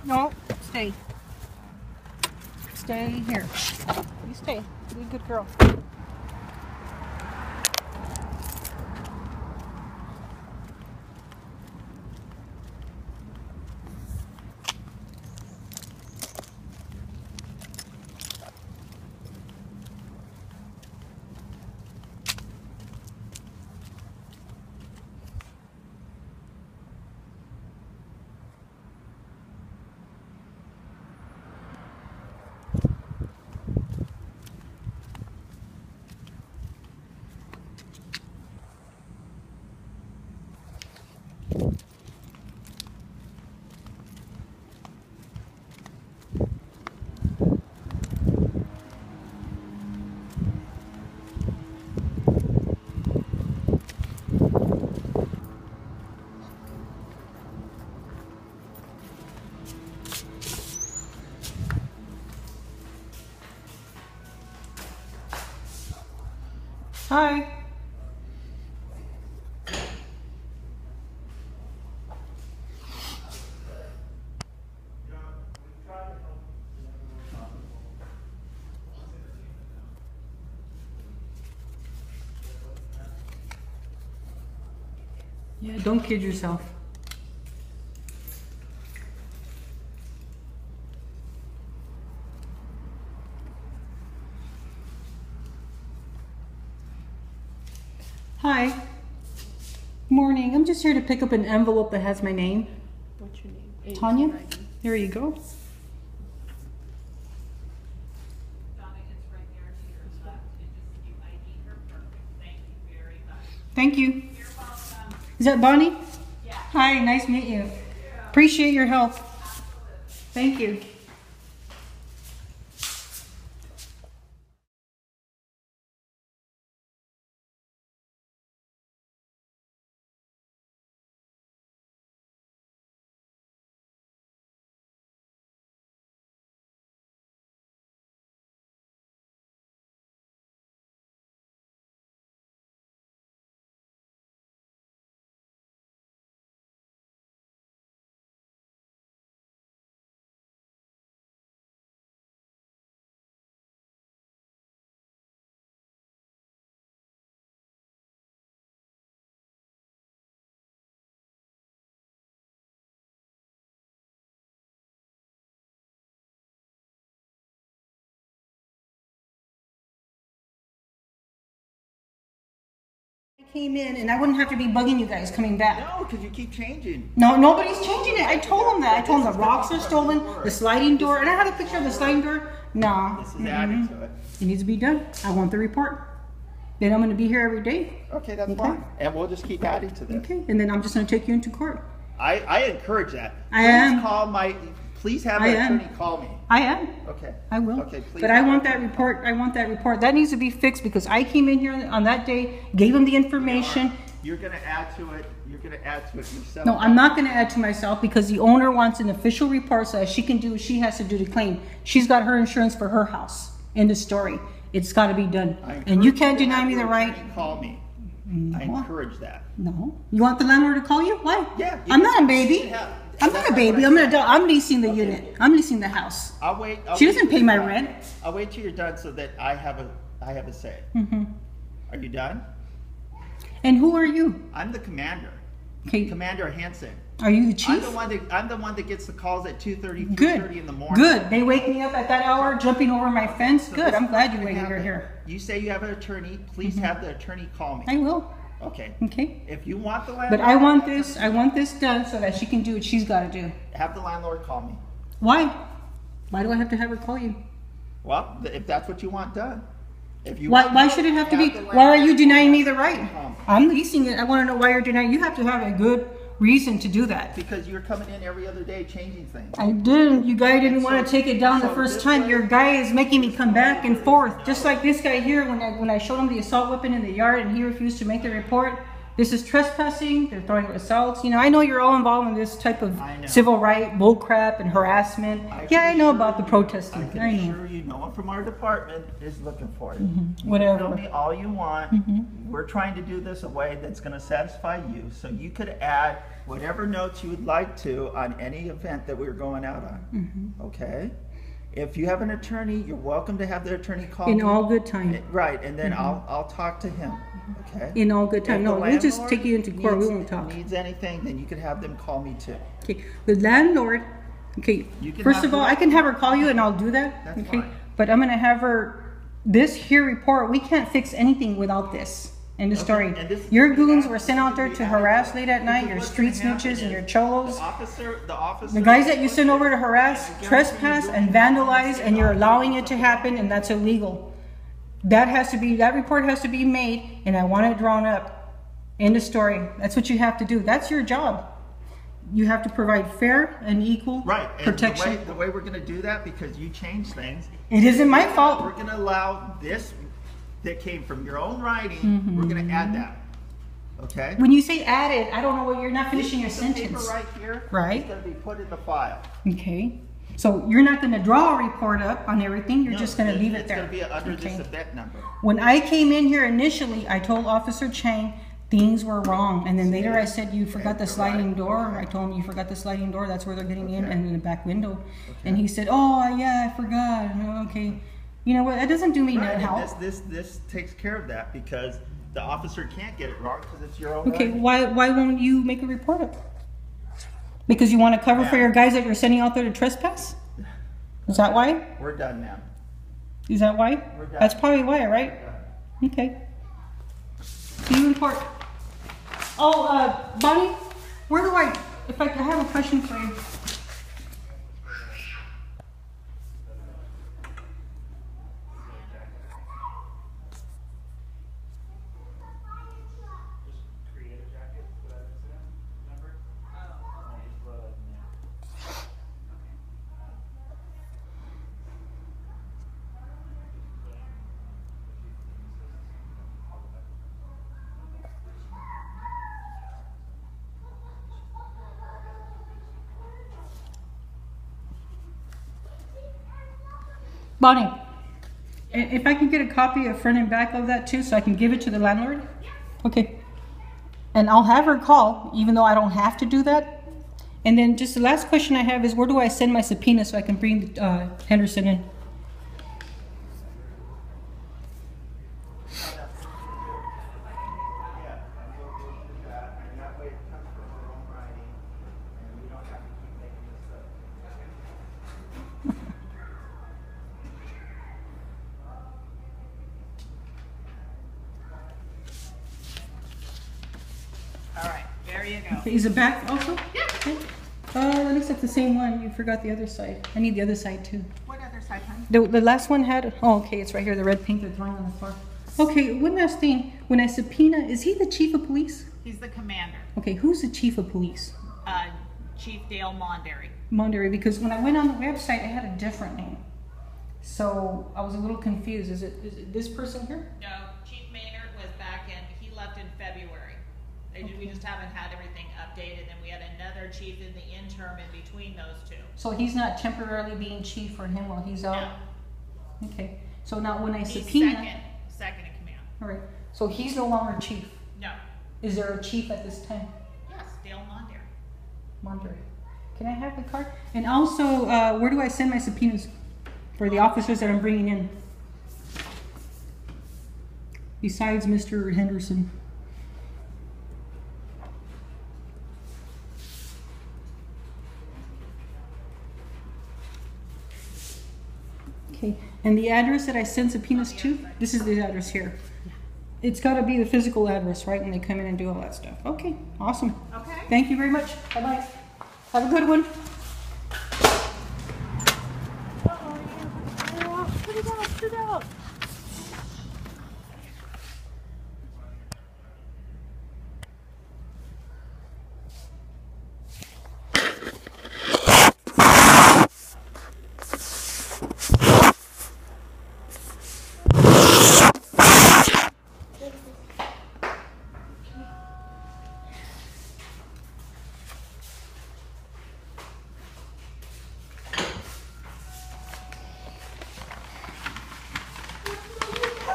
No, stay. Stay here. You stay. Be a good girl. Hi. Yeah, don't kid yourself. Hi. Morning. I'm just here to pick up an envelope that has my name. What's your name? Tanya? There you go. Thank you. You're welcome. Is that Bonnie? Yeah. Hi, nice to meet you. Appreciate your help. Thank you. I came in and I wouldn't have to be bugging you guys coming back. No, because you keep changing. No, nobody's changing it. I told them that. I told them the rocks are stolen, the sliding door, and I had a picture of the sliding door. No. This is adding to it. It needs to be done. I want the report. Then I'm going to be here every day. Okay, that's fine. And we'll just keep adding to this. Okay, and then I'm just going to take you into court. I encourage that. I am. Please have the attorney call me. I am. Okay. I will. Okay, please. But I want that report. I want that report. That needs to be fixed because I came in here on that day, gave them the information. You're going to add to it. You're going to add to it yourself. No, I'm not going to add to myself because the owner wants an official report so that she can do what she has to do to claim. She's got her insurance for her house. End of story. It's got to be done. And you can't deny me the right. Call me. I encourage that. No. You want the landlord to call you? Why? Yeah. I'm not a baby. I'm not a baby. I'm an adult. I'm leasing the unit. I'm leasing the house. I'll wait. She doesn't pay my rent. I'll wait till you're done so that I have a say. Are you done? And who are you? I'm the commander. Okay. Commander Hansen. Are you the chief? I'm the one that gets the calls at 2:30, 3:30 Good. in the morning. Good. They wake me up at that hour, jumping over my fence. Good. I'm glad you waited here. You say you have an attorney. Please have the attorney call me. I will. Okay. Okay. If you want the landlord, But I want this done so that she can do what she's got to do. have the landlord call me. Why? Why do I have to have her call you? Well, if that's what you want done. If you Why should it have to be? Why are you denying me the right? I'm leasing it. I want to know why you're denying. You have to have a good reason to do that. Because you're coming in every other day changing things. I didn't. You guy didn't want to take it down the first time. Your guy is making me come back and forth. Just like this guy here when I showed him the assault weapon in the yard and he refused to make the report. This is trespassing. They're throwing assaults. You know, I know you're all involved in this type of civil right bullcrap and harassment. I know about the protesting. I can assure you no one from our department is looking for it. Whatever. Tell me all you want. we're trying to do this a way that's going to satisfy you. So you could add whatever notes you would like to on any event that we're going out on. Okay? If you have an attorney, you're welcome to have the attorney call In me. all good time. Right, and then I'll talk to him. Okay? In all good time. If No, the we'll just landlord take you into court. We won't talk. needs anything, then you can have them call me too. Okay. The landlord. Okay. You can First have of all, her- I can have her call you, and I'll do that. That's okay. fine. But I'm gonna have her. This here report. We can't fix anything without this. End of story. And this- Your goons were sent out there to harass late at night. Because Your what's street gonna happen snitches and is your cholos. The officer. The guys that you send over to harass, trespass, and vandalize, and you're allowing it to happen, and that's illegal. That report has to be made, and I want it drawn up. End of story. That's what you have to do. That's your job. You have to provide fair and equal protection. And the way we're going to do that, because you changed things. It isn't my fault. We're going to allow this that came from your own writing. We're going to add that. Okay? When you say added, I don't know what you're not finishing your This piece of sentence. paper right here. Right. It's going to be put in the file. Okay. So you're not going to draw a report up on everything. You're just going to leave it there. It's going to be under Okay. this event number. When I came in here initially, I told Officer Chang things were wrong, and then later I said you forgot the sliding door. I told him you forgot the sliding door. That's where they're getting in, and in the back window. And he said, "Oh yeah, I forgot." Okay, you know what? That doesn't do me none help. This takes care of that, because the officer can't get it wrong because it's your own. Okay, writing. why won't you make a report up? Because you want to cover for your guys that you're sending out there to trespass? Is that why? We're done now. Is that why? We're done. That's probably why, right? Okay. See you in court. Oh, Bonnie, where do I have a question for you. Bonnie, if I can get a copy of front and back of that too, so I can give it to the landlord? Okay. And I'll have her call, even though I don't have to do that. And then just the last question I have is, where do I send my subpoena so I can bring Henderson in? you go. Okay, is it back also? Yeah. Okay. It looks like the same one. You forgot the other side. I need the other side too. What other side, honey? The last one had, oh, okay, it's right here, the red paint they're throwing on the floor. Okay, one last thing. When I subpoena, is he the chief of police? He's the commander, Okay, who's the chief of police? Chief Dale Monderry. Monterey, because when I went on the website, it had a different name. So I was a little confused. Is it this person here? No, Chief Maynard was back in, he left in February. We just haven't had everything updated, and we had another chief in the interim in between those two. So he's not temporarily being chief for him while he's out? No. Okay, so now when I He's subpoena. second in command. All right, so he's no longer chief. No. Is there a chief at this time? Yes, Dale Monderry. Monterey. Can I have the card? And also, where do I send my subpoenas for the officers that I'm bringing in? Besides Mr. Henderson. Okay, and the address that I send subpoenas to, this is the address here. It's got to be the physical address, right, when they come in and do all that stuff. Okay, awesome. Okay. Thank you very much. Bye-bye. Have a good one. Put it out, put it out.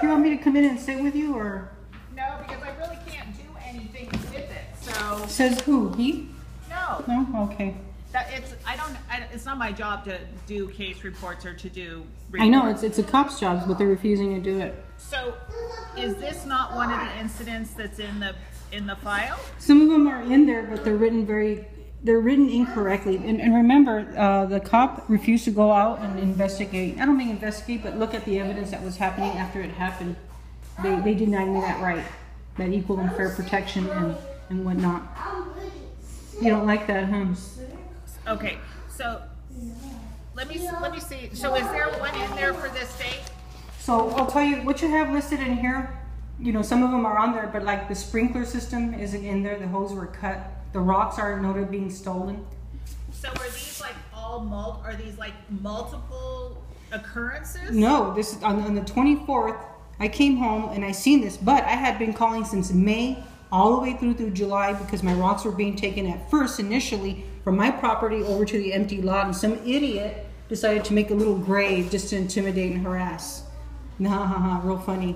You want me to come in and sit with you, or? No, Says who? He? No, No? Okay. it's not my job to do case reports or to do reports. I know, it's a cop's job, but they're refusing to do it. So, is this not one of the incidents that's in the file? Some of them are in there, but they're written incorrectly. And remember, the cop refused to go out and investigate. I don't mean investigate, but look at the evidence that was happening after it happened. They denied me that right, that equal and fair protection and whatnot. You don't like that, huh? Okay, so let me see. So is there one in there for this date? So I'll tell you what you have listed in here. You know, some of them are on there, but like the sprinkler system isn't in there. The hose were cut. The rocks are noted being stolen. So are these like are these like multiple occurrences? No, this is on the 24th. I came home and I seen this, but I had been calling since May all the way through July because my rocks were being taken at first initially from my property over to the empty lot, and some idiot decided to make a little grave just to intimidate and harass. Real funny.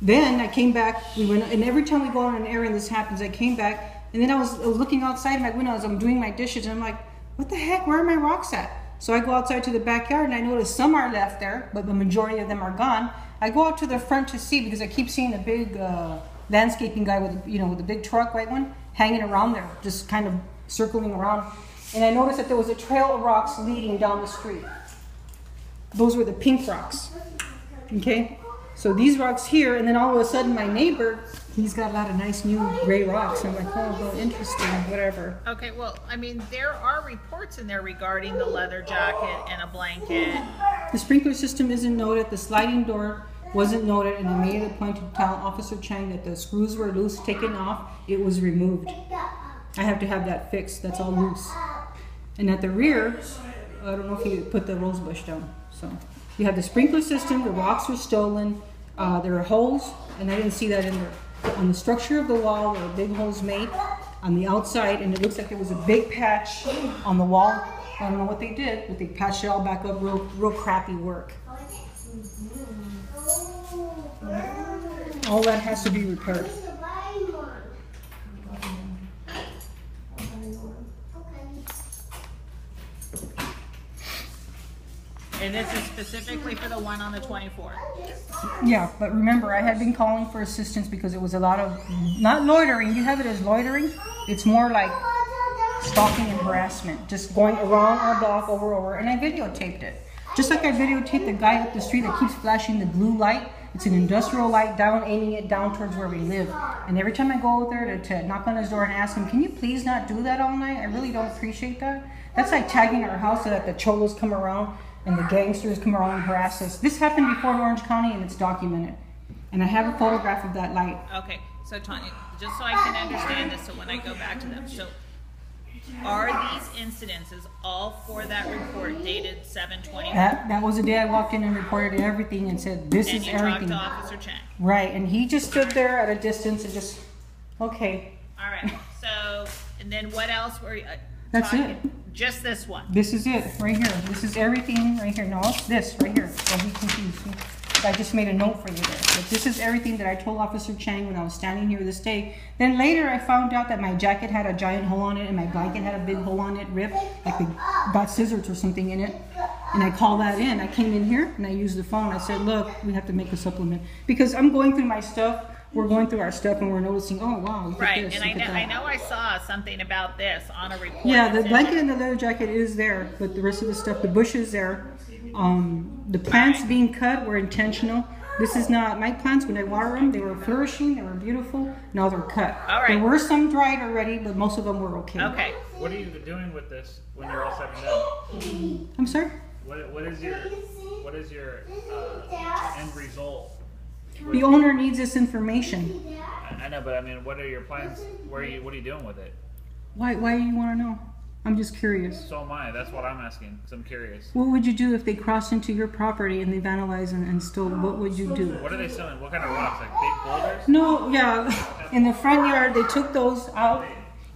Then I came back, we went, and every time we go on an errand this happens, I came back, and then I was looking outside my window as I'm doing my dishes, and I'm like, what the heck, where are my rocks at? So I go outside to the backyard, and I notice some are left there, but the majority of them are gone. I go out to the front to see, because I keep seeing a big landscaping guy with, with a big truck, white one, hanging around there, just kind of circling around. And I noticed that there was a trail of rocks leading down the street. Those were the pink rocks. Okay? So these rocks here, and then all of a sudden my neighbor, he's got a lot of nice new gray rocks. I'm like, oh, well, interesting, whatever. Okay, well, I mean, there are reports in there regarding the leather jacket and a blanket. The sprinkler system isn't noted. The sliding door wasn't noted, and I made it a point to tell Officer Chang that the screws were loose, taken off. It was removed. I have to have that fixed. That's all loose. And at the rear, I don't know if you put the rose bush down. So you have the sprinkler system. The rocks were stolen. There are holes, and I didn't see that in there. On the structure of the wall, there were big holes made on the outside, and it looks like there was a big patch on the wall. I don't know what they did, but they patched it all back up. Real crappy work. All that has to be repaired. And this is specifically for the one on the 24th. Yeah, but remember, I had been calling for assistance because it was a lot of, not loitering, you have it as loitering, it's more like stalking and harassment, just going around our block over, and I videotaped it. Just like I videotaped the guy up the street that keeps flashing the blue light. It's an industrial light down, aiming it down towards where we live. And every time I go out there to knock on his door and ask him, can you please not do that all night? I really don't appreciate that. That's like tagging our house so that the cholos come around and the gangsters come around and harass us. This happened before in Orange County, and it's documented. And I have a photograph of that light. Okay, so Tanya, just so I can understand this, so when I go back to them, so are these incidences all for that report dated 7/24? That was the day I walked in and reported everything and said, this is everything. And you talked to Officer Chang. Right, and he just stood there at a distance and just, okay. All right, so, and then what else were you That's it. Just this one? This is it, right here. This is everything right here. No, it's this right here. Don't be confused. I just made a note for you there. But this is everything that I told Officer Chang when I was standing here this day. Then later I found out that my jacket had a giant hole on it and my blanket had a big hole on it, ripped, like they got scissors or something in it. And I called that in. I came in here and I used the phone. I said, look, we have to make a supplement. Because I'm going through my stuff. We're going through our stuff and we're noticing, oh wow, look at this, and I know I saw something about this on a report. Yeah, the blanket and the leather jacket is there, but the rest of the stuff, the bush is there. The plants being cut were intentional. This is not, my plants, when I water them, they were flourishing, they were beautiful. Now they're cut. All right. There were some dried already, but most of them were okay. Okay. What are you doing with this when you're all said and done? I'm sorry? What is your end result? The owner needs this information. I know, but I mean, what are your plans? What are you doing with it? Why do you want to know? I'm just curious. So am I. That's what I'm asking, because I'm curious. What would you do if they crossed into your property and they vandalized and stole? What would you do? What are they selling? What kind of rocks? Like big boulders? No, yeah. In the front yard, they took those out.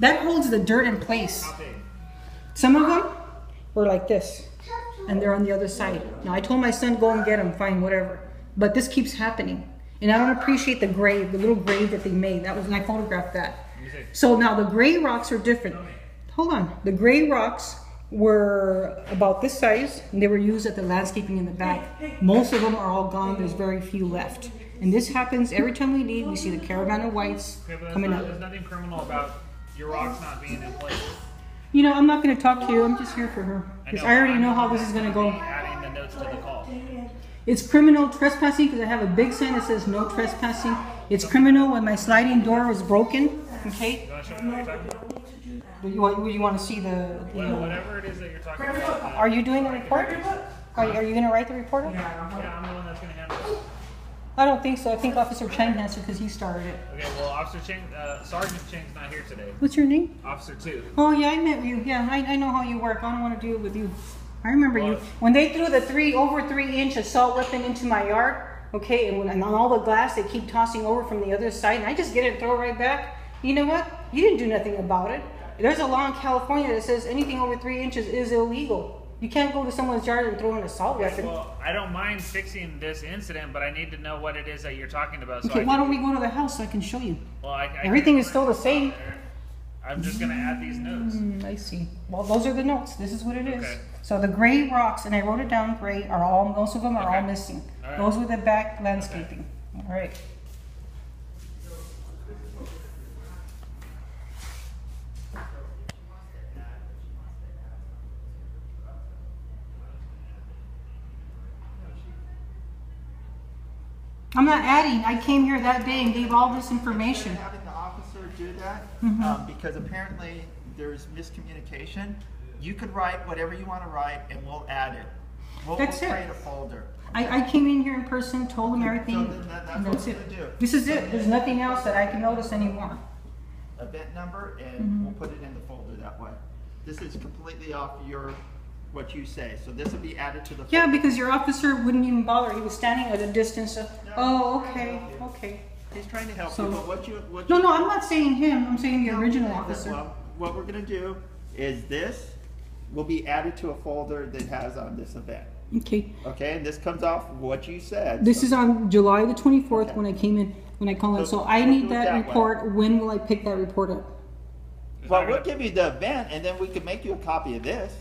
That holds the dirt in place. How big? Some of them were like this, and they're on the other side. Now, I told my son, go and get them, fine, whatever. But this keeps happening. And I don't appreciate the grave, the little grave that they made. That was, and I photographed that. So now the gray rocks are different. Hold on. The gray rocks were about this size, and they were used at the landscaping in the back. Most of them are all gone. There's very few left. And this happens every time we leave. We see the caravan of whites coming up. There's nothing criminal about your rocks not being in place. You know, I'm not going to talk to you. I'm just here for her. Because I already know how this is going to go. Adding the notes to the call. It's criminal trespassing because I have a big sign that says no trespassing. It's criminal when my sliding door was broken. Okay? You want to show me what you're talking about? You want to see the Whatever it is that you're talking about. Are you doing the report? Are you going to write the report? Yeah, I'm the one that's going to handle it. I don't think so. I think Officer Chang has to because he started it. Okay, well, Officer Chang, Sergeant Chang's not here today. What's your name? Officer 2. Oh, yeah, I met you. Yeah, I know how you work. I don't want to deal with you. I remember you. When they threw the over 3-inch assault weapon into my yard, okay, and on all the glass they keep tossing over from the other side, and I just get it and throw it right back. You know what? You didn't do nothing about it. There's a law in California that says anything over 3 inches is illegal. You can't go to someone's yard and throw an assault weapon. Well, I don't mind fixing this incident, but I need to know what it is that you're talking about. So okay, why don't we go to the house so I can show you? Well, everything is still the same. I'm just going to add these notes. I see. Well, those are the notes. This is what it is. Okay. So the gray rocks, and I wrote it down, gray, are all, most of them are all missing. Right. Those were the back landscaping. All right. I'm not adding. I came here that day and gave all this information. Having the officer do that, because apparently there's miscommunication. You could write whatever you want to write, and we'll add it. We'll create a folder. I came in here in person, told them everything, So then that's and what that's we're it. gonna do. This is it. There's nothing else that I can notice anymore. Event number, and we'll put it in the folder that way. This is completely off what you say, so this will be added to the folder. Yeah, because your officer wouldn't even bother. He was standing at a distance of, oh, okay, okay. He's trying to help So- you, but what you No, I'm not saying him. I'm saying the original officer. Well, what we're gonna do is this will be added to a folder that has on this event. Okay. Okay, and this comes off what you said. This so is on July the 24th when I came in, when I called in. So So I we'll need do it that that way. report. When will I pick that report up? Well, we'll give you the event, and then we can make you a copy of this.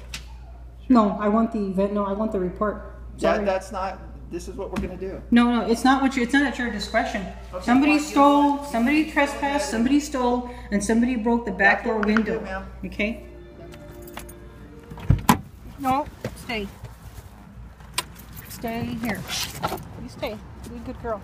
No, I want the event. No, I want the report. Sorry. That's not. This is what we're gonna do. No, it's not what you. It's not at your discretion. Somebody stole. Somebody trespassed. Somebody stole, and somebody broke the back door That's what we're gonna window. do, ma'am. Okay. No, stay. Stay here. You stay. Be a good girl.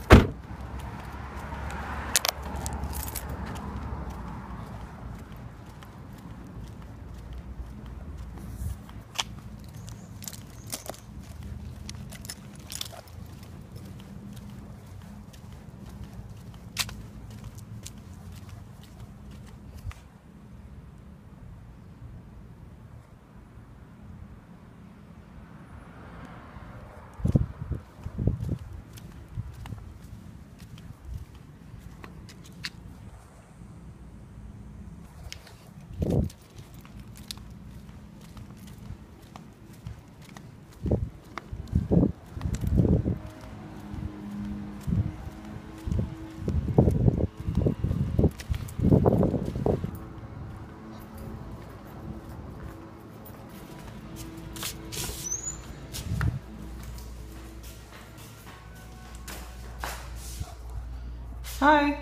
Hi.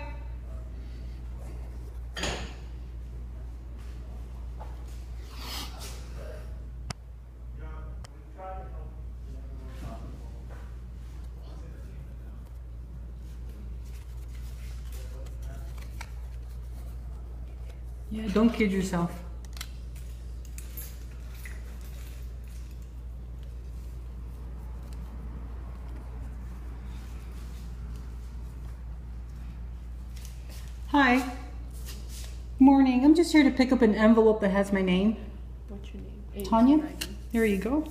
Yeah, don't kid yourself. Hi. Morning. I'm just here to pick up an envelope that has my name. What's your name? Tanya? There you go.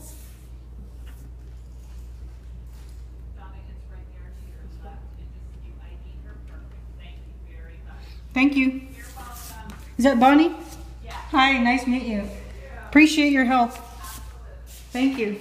Thank you. You're welcome. Is that Bonnie? Yeah. Hi, nice to meet you. Appreciate your help. Thank you.